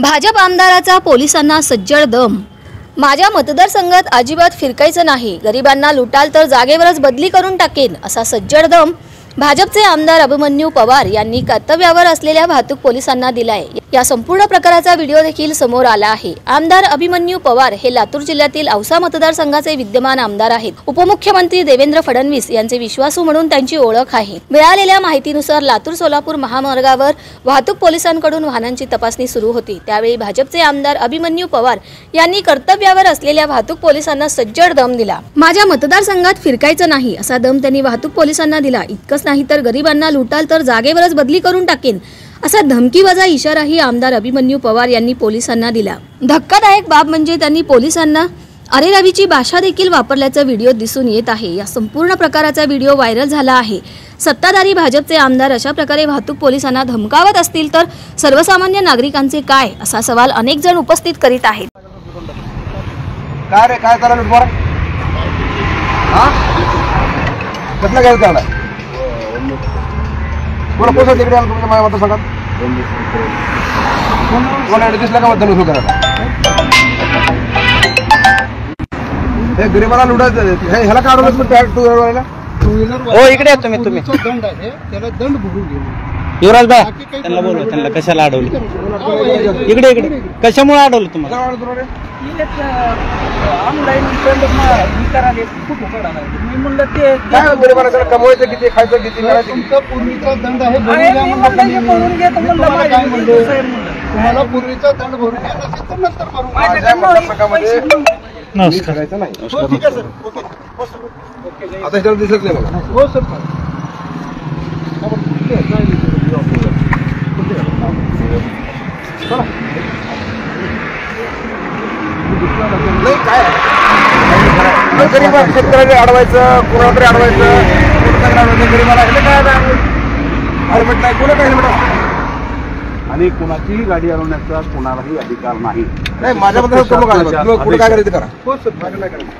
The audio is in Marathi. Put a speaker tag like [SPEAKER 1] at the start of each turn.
[SPEAKER 1] भाजप आमदाराचा पोलिसांना सज्जड दम। माझ्या मतदारसंघात अजिबात फिरकायचं नाही, गरिबांना लुटाल तर जागेवरच बदली करून टाकेन, असा सज्जड दम भाजपचे आमदार अभिमन्यू पवार यांनी कर्तव्यावर असलेल्या वाहतूक पोलिसांना दिलाय। या संपूर्ण प्रकाराचा व्हिडिओ देखील समोर आला आहे। आमदार अभिमन्यू पवार हे लातूर जिल्ह्यातील औसा मतदारसंघाचे विद्यमान आमदार आहेत। उपमुख्यमंत्री देवेंद्र फडणवीस यांचे विश्वासू म्हणून त्यांची ओळख आहे। मिळालेल्या माहितीनुसार लातूर सोलापूर महामार्गावर वाहतूक पोलिसांकडून वाहनांची तपासणी सुरू होती। त्यावेळी भाजपचे आमदार अभिमन्यू पवार यांनी कर्तव्यावर असलेल्या वाहतूक पोलिसांना सज्जड दम दिला। माझ्या मतदारसंघात फिरकायचं नाही असा दम त्यांनी वाहतूक पोलिसांना दिला। इतकंच नाही तर गरिबांना लुटाल तर जागेवरच बदली करून टाकेन, असा धमकीवजा इशाराही आमदार अभिमन्यू पवार यांनी पोलिसांना दिला। धक्कादायक बाब म्हणजे त्यांनी पोलिसांना अरे रवीची भाषा देखील वापरल्याचा व्हिडिओ दिसून येत आहे। या संपूर्ण प्रकाराचा व्हिडिओ व्हायरल झाला आहे। सत्ताधारी भाजपचे आमदार अशा प्रकारे वाहतूक पोलिसांना धमकावत असतील तर सर्वसामान्य नागरिकांचे काय, असा सवाल अनेक जण उपस्थित करीत आहेत।
[SPEAKER 2] काय रे, काय करायला बरं? कसला काय करणार? कोण पोसा तिकडे आला तुमच्या माझ्या मतदारसंघात? कोण ऍडजस्ट का बद्दल सुरू करा? हे गरिबाला लुटायचं, ह्याला काढून टू व्हीलर
[SPEAKER 3] हो इकडे तुम्ही
[SPEAKER 2] दंड आहे, त्याला दंड भरून घेऊ।
[SPEAKER 3] युवराज भाई त्यांना बोलवा, त्यांना कशाला अडवलं? इकडे इकडे कशामुळे अडवलं तुम्हाला?
[SPEAKER 4] ऑनलाईन
[SPEAKER 2] कमवायचं किती, खायचं किती,
[SPEAKER 4] तुमचा पूर्वीचा दंड आहे, तुम्हाला पूर्वीचा दंड भरून घ्या, नंतर
[SPEAKER 2] आता ह्याच्यावर दिसत नाही मला।
[SPEAKER 4] हो सर,
[SPEAKER 2] नाही काय गरीब शेतकऱ्याला अडवायचं, कोणाला तरी अडवायचं, गरीबाला हेल्मेट नाही, कोणा काय हेल्मेट असतं
[SPEAKER 5] आणि कोणाचीही गाडी अडवण्याचा कोणालाही अधिकार नाही।
[SPEAKER 2] नाही, माझ्याबद्दल कुठं काय करायचं करा। हो सर, माझं नाही करायचं।